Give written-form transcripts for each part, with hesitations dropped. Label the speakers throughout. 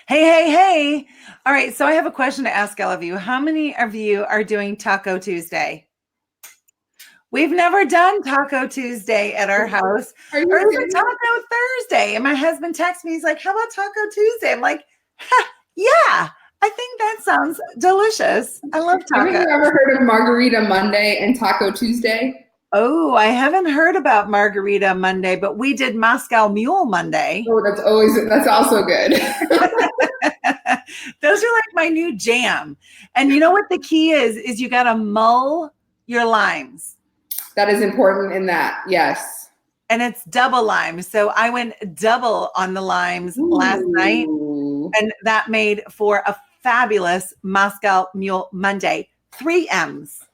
Speaker 1: Hey, hey, hey. All right. So I have a question to ask all of you. How many of you are doing Taco Tuesday? We've never done Taco Tuesday at our house
Speaker 2: Are
Speaker 1: or
Speaker 2: you
Speaker 1: even
Speaker 2: serious?
Speaker 1: Taco Thursday. And my husband texts me, he's like, how about Taco Tuesday? I'm like, yeah, I think that sounds delicious. I love
Speaker 2: Haven't
Speaker 1: tacos.
Speaker 2: you ever heard of Margarita Monday and Taco Tuesday?
Speaker 1: Oh, I haven't heard about Margarita Monday, but we did Moscow Mule Monday.
Speaker 2: Oh, that's also good.
Speaker 1: Those are like my new jam. And you know what the key is you got to mull your limes.
Speaker 2: That is important in that. Yes.
Speaker 1: And it's double lime. So I went double on the limes last night,
Speaker 2: Ooh.
Speaker 1: and that made for a fabulous Moscow Mule Monday. 3 M's.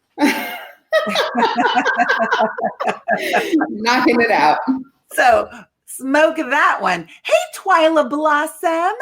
Speaker 2: Knocking it out.
Speaker 1: So smoke that one. Hey, Twyla Blossom.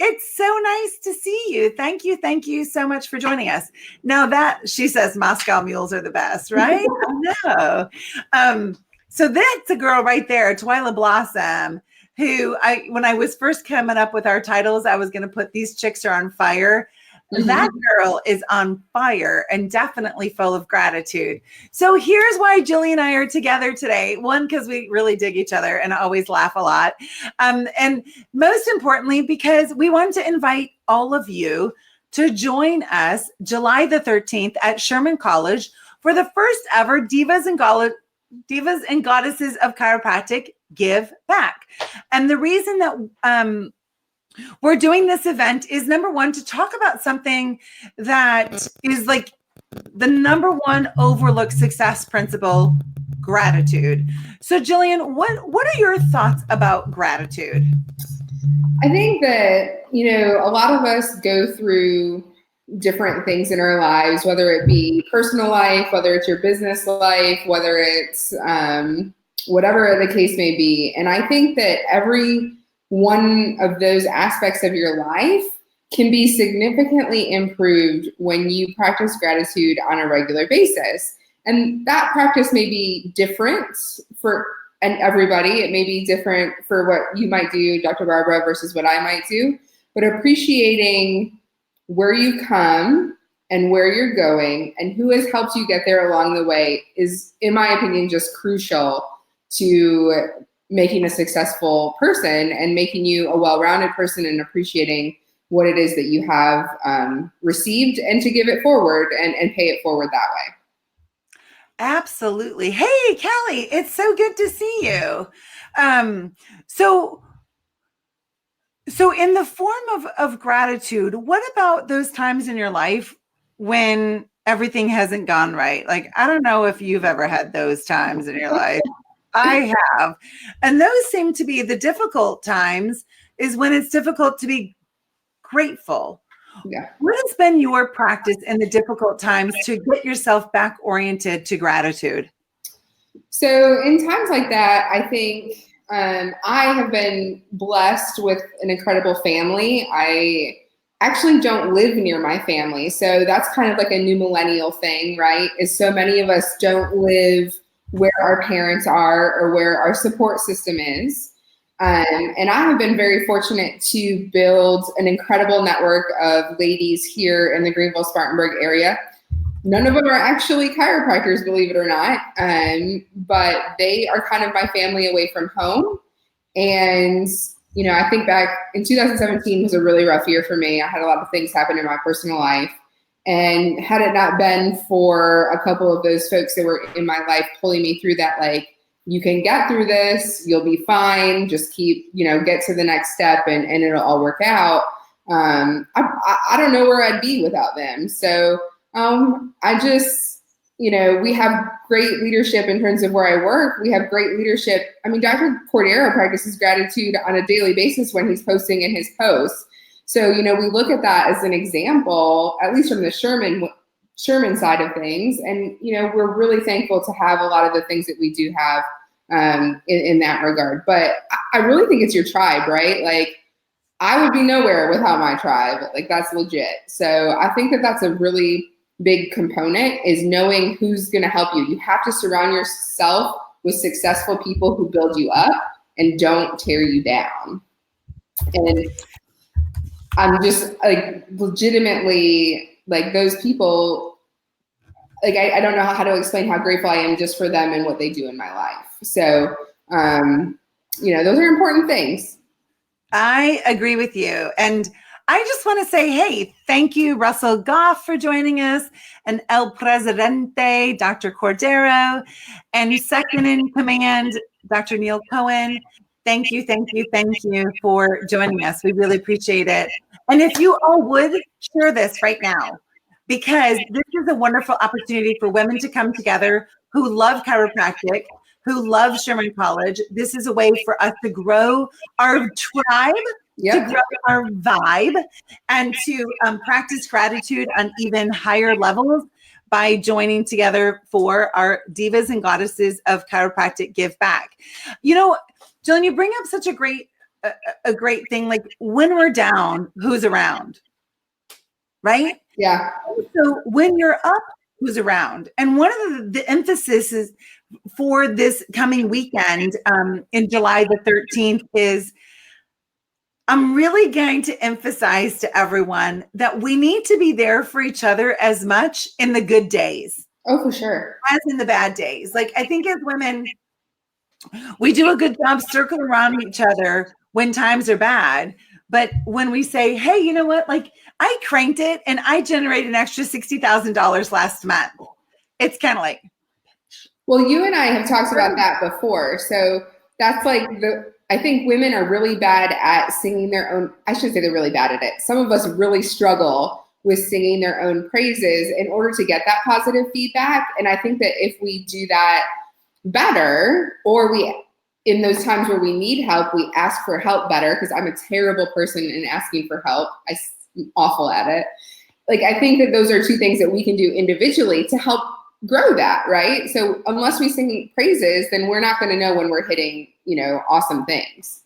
Speaker 1: It's so nice to see you. Thank you. Thank you so much for joining us. Now that she says Moscow mules are the best, right? I know. So that's a girl right there, Twyla Blossom, who when I was first coming up with our titles, I was going to put these chicks are on fire. That girl is on fire and definitely full of gratitude. So here's why Jillian and I are together today. One, because we really dig each other and always laugh a lot. And most importantly, because we want to invite all of you to join us July the 13th at Sherman College for the first ever Divas and Goddesses of Chiropractic Give Back. And the reason that we're doing this event is number one, to talk about something that is like the number one overlooked success principle, gratitude. So Jillian, what are your thoughts about gratitude?
Speaker 2: I think that, a lot of us go through different things in our lives, whether it be personal life, whether it's your business life, whether it's whatever the case may be. And I think that every one of those aspects of your life can be significantly improved when you practice gratitude on a regular basis. And that practice may be different for everybody. It may be different for what you might do, Dr. Barbara, versus what I might do. But appreciating where you come and where you're going and who has helped you get there along the way is, in my opinion, just crucial to making a successful person and making you a well-rounded person and appreciating what it is that you have received and to give it forward and pay it forward that way.
Speaker 1: Absolutely. Hey, Kelly, it's so good to see you. So in the form of gratitude, what about those times in your life when everything hasn't gone right? Like, I don't know if you've ever had those times in your life. I have. And those seem to be the difficult times, is when it's difficult to be grateful.
Speaker 2: Yeah.
Speaker 1: What has been your practice in the difficult times to get yourself back oriented to gratitude?
Speaker 2: So in times like that, I think I have been blessed with an incredible family. I actually don't live near my family. So that's kind of like a new millennial thing, right? Is so many of us don't live where our parents are or where our support system is. And I have been very fortunate to build an incredible network of ladies here in the Greenville-Spartanburg area. None of them are actually chiropractors, believe it or not, but they are kind of my family away from home. And, I think back in 2017 was a really rough year for me. I had a lot of things happen in my personal life. And had it not been for a couple of those folks that were in my life pulling me through that, like, you can get through this, you'll be fine, just keep, get to the next step and it'll all work out. I don't know where I'd be without them. So I just, we have great leadership in terms of where I work. We have great leadership. I mean, Dr. Cordero practices gratitude on a daily basis when he's posting in his posts. So, we look at that as an example, at least from the Sherman side of things. And, we're really thankful to have a lot of the things that we do have in that regard. But I really think it's your tribe, right? Like, I would be nowhere without my tribe. Like, that's legit. So I think that that's a really big component, is knowing who's going to help you. You have to surround yourself with successful people who build you up and don't tear you down. And I'm just like legitimately like those people, like I don't know how to explain how grateful I am just for them and what they do in my life. So, those are important things.
Speaker 1: I agree with you. And I just want to say, hey, thank you, Russell Goff, for joining us, and El Presidente, Dr. Cordero, and second in command, Dr. Neil Cohen. Thank you for joining us. We really appreciate it. And if you all would share this right now, because this is a wonderful opportunity for women to come together who love chiropractic, who love Sherman College. This is a way for us to grow our tribe, to grow our vibe, and to practice gratitude on even higher levels by joining together for our Divas and Goddesses of Chiropractic Give Back. Jillian, you bring up such a great thing. Like when we're down, who's around? Right?
Speaker 2: Yeah.
Speaker 1: So when you're up, who's around? And one of the emphasis is for this coming weekend in July the 13th is I'm really going to emphasize to everyone that we need to be there for each other as much in the good days.
Speaker 2: Oh, for sure.
Speaker 1: As in the bad days. Like I think as women, we do a good job circling around each other when times are bad. But when we say, hey, you know what? Like I cranked it and I generated an extra $60,000 last month. It's kind of like.
Speaker 2: Well, you and I have talked about that before. So that's like I think women are really bad at singing their own. I shouldn't say they're really bad at it. Some of us really struggle with singing their own praises in order to get that positive feedback. And I think that if we do that better, or in those times where we need help, we ask for help better, because I'm a terrible person in asking for help. I'm awful at it. Like, I think that those are two things that we can do individually to help grow that, right? So unless we sing praises, then we're not going to know when we're hitting, awesome things.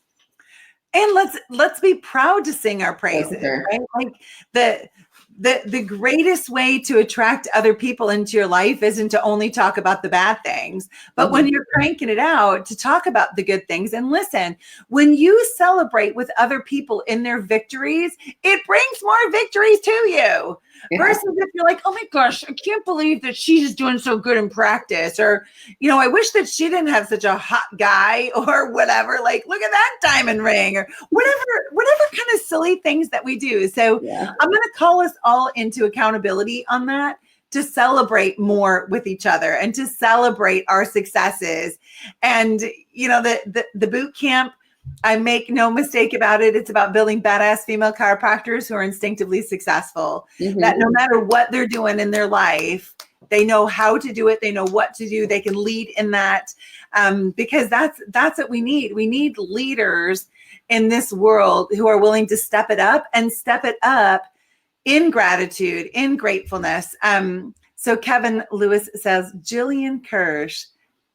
Speaker 1: And let's be proud to sing our praises,
Speaker 2: sure.
Speaker 1: Right? Like the greatest way to attract other people into your life isn't to only talk about the bad things, but when you're cranking it out, to talk about the good things. And listen, when you celebrate with other people in their victories, it brings more victories to you. Yeah. Versus if you're like, oh my gosh, I can't believe that she's doing so good in practice, or, I wish that she didn't have such a hot guy, or whatever. Like, look at that diamond ring, or whatever kind of silly things that we do. So I'm going to call us all into accountability on that, to celebrate more with each other and to celebrate our successes. And, the boot camp, I make no mistake about it, it's about building badass female chiropractors who are instinctively successful, that no matter what they're doing in their life, they know how to do it. They know what to do. They can lead in that, because that's what we need. We need leaders in this world who are willing to step it up in gratitude, in gratefulness. So Kevin Lewis says, Jillian Kersch,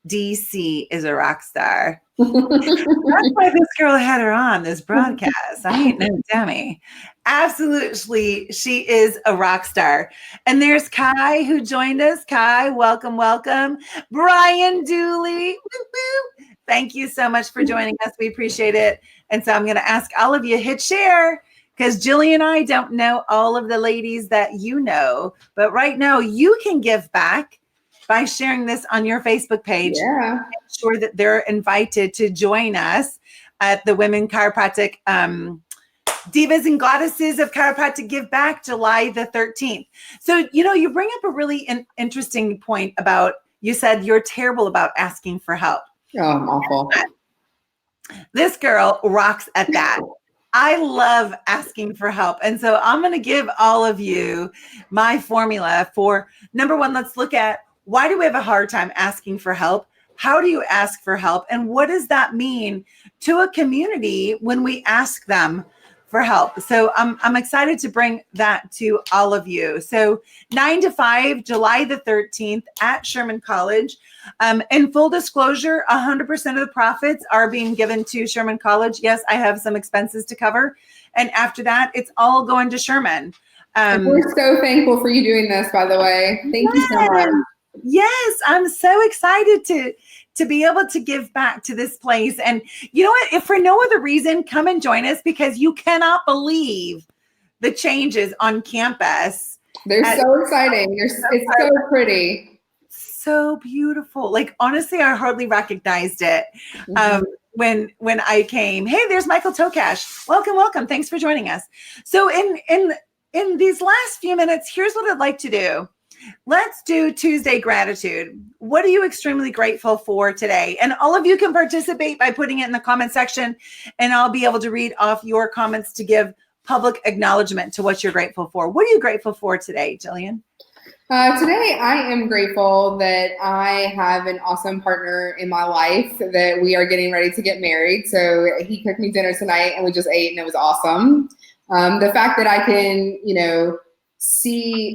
Speaker 1: DC, is a rock star. That's why this girl had her on this broadcast. I ain't no dummy. Absolutely, she is a rock star. And there's Kai, who joined us. Kai, welcome. Brian Dooley, woo-woo. Thank you so much for joining us. We appreciate it. And so I'm going to ask all of you, hit share, because Jillian and I don't know all of the ladies that you know, but right now you can give back by sharing this on your Facebook page.
Speaker 2: Yeah.
Speaker 1: Make sure that they're invited to join us at the Women Chiropractic Divas and Goddesses of Chiropractic Give Back, July the 13th. So, you bring up a really interesting point about, you said you're terrible about asking for help.
Speaker 2: Oh, I'm awful.
Speaker 1: This girl rocks at that. I love asking for help. And so I'm going to give all of you my formula for, number one, let's look at, why do we have a hard time asking for help? How do you ask for help? And what does that mean to a community when we ask them for help? So I'm excited to bring that to all of you. So 9 to 5, July the 13th at Sherman College. In full disclosure, 100% of the profits are being given to Sherman College. Yes, I have some expenses to cover. And after that, it's all going to Sherman.
Speaker 2: We're so thankful for you doing this, by the way. Thank you so much.
Speaker 1: Yes, I'm so excited to be able to give back to this place. And you know what? If for no other reason, come and join us, because you cannot believe the changes on campus.
Speaker 2: They're so exciting. It's so pretty.
Speaker 1: So beautiful. Like, honestly, I hardly recognized it when I came. Hey, there's Michael Tokash. Welcome. Thanks for joining us. So in these last few minutes, here's what I'd like to do. Let's do Tuesday gratitude. What are you extremely grateful for today? And all of you can participate by putting it in the comment section, and I'll be able to read off your comments to give public acknowledgement to what you're grateful for. What are you grateful for today, Jillian?
Speaker 2: Today, I am grateful that I have an awesome partner in my life, that we are getting ready to get married. So he cooked me dinner tonight and we just ate and it was awesome. The fact that I can,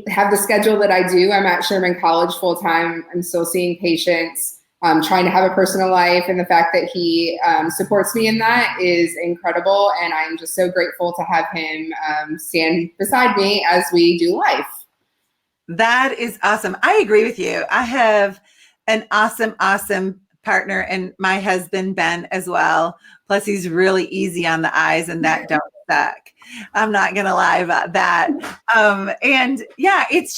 Speaker 2: have the schedule that I do. I'm at Sherman College full time. I'm still seeing patients, trying to have a personal life. And the fact that he supports me in that is incredible. And I'm just so grateful to have him stand beside me as we do life.
Speaker 1: That is awesome. I agree with you. I have an awesome partner, and my husband, Ben, as well. Plus, he's really easy on the eyes, and that don't suck. I'm not going to lie about that. And yeah, it's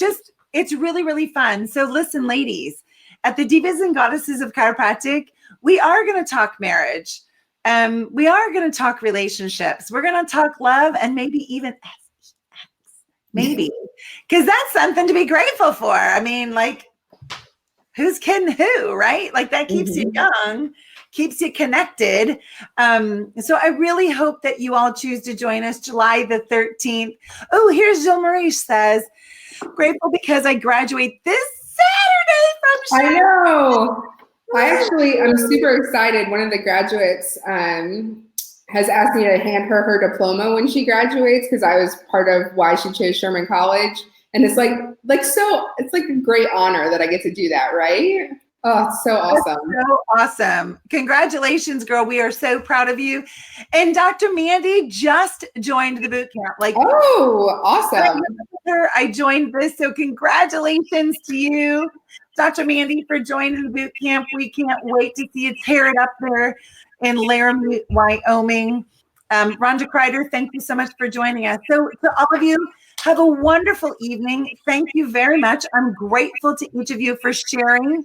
Speaker 1: really, really fun. So listen, ladies, at the Divas and Goddesses of Chiropractic, we are going to talk marriage. We are going to talk relationships. We're going to talk love, and maybe even maybe, because that's something to be grateful for. I mean, like, who's kidding who, right? Like, that keeps you young, keeps you connected. So I really hope that you all choose to join us July the 13th. Oh, here's Jill Marie says, grateful because I graduate this Saturday from
Speaker 2: Sherman. I know. I'm super excited. One of the graduates has asked me to hand her diploma when she graduates, because I was part of why she chose Sherman College. And it's it's like a great honor that I get to do that, right? Oh, it's so awesome.
Speaker 1: That's so awesome. Congratulations, girl. We are so proud of you. And Dr. Mandy just joined the boot camp.
Speaker 2: Oh, awesome.
Speaker 1: I joined this. So congratulations to you, Dr. Mandy, for joining the boot camp. We can't wait to see you tear it up there in Laramie, Wyoming. Rhonda Kreider, thank you so much for joining us. So to all of you, have a wonderful evening. Thank you very much. I'm grateful to each of you for sharing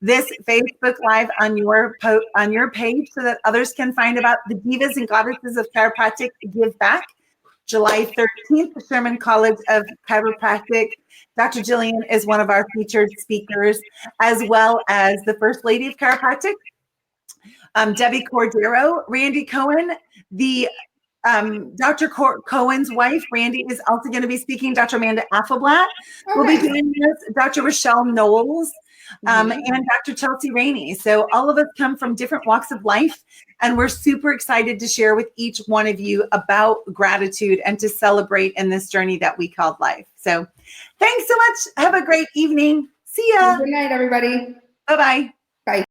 Speaker 1: this Facebook Live on your page so that others can find about the Divas and Goddesses of Chiropractic Give Back, July 13th, the Sherman College of Chiropractic. Dr. Jillian is one of our featured speakers, as well as the First Lady of Chiropractic, Debbie Cordero, Randy Cohen, the Dr. Cohen's wife, Randy, is also going to be speaking. Dr. Amanda Affleblatt will be joining us, Dr. Rochelle Knowles, and Dr. Chelsea Rainey. So all of us come from different walks of life, and we're super excited to share with each one of you about gratitude and to celebrate in this journey that we called life. So thanks so much. Have a great evening. See ya.
Speaker 2: Good night, everybody.
Speaker 1: Bye-bye.
Speaker 2: Bye.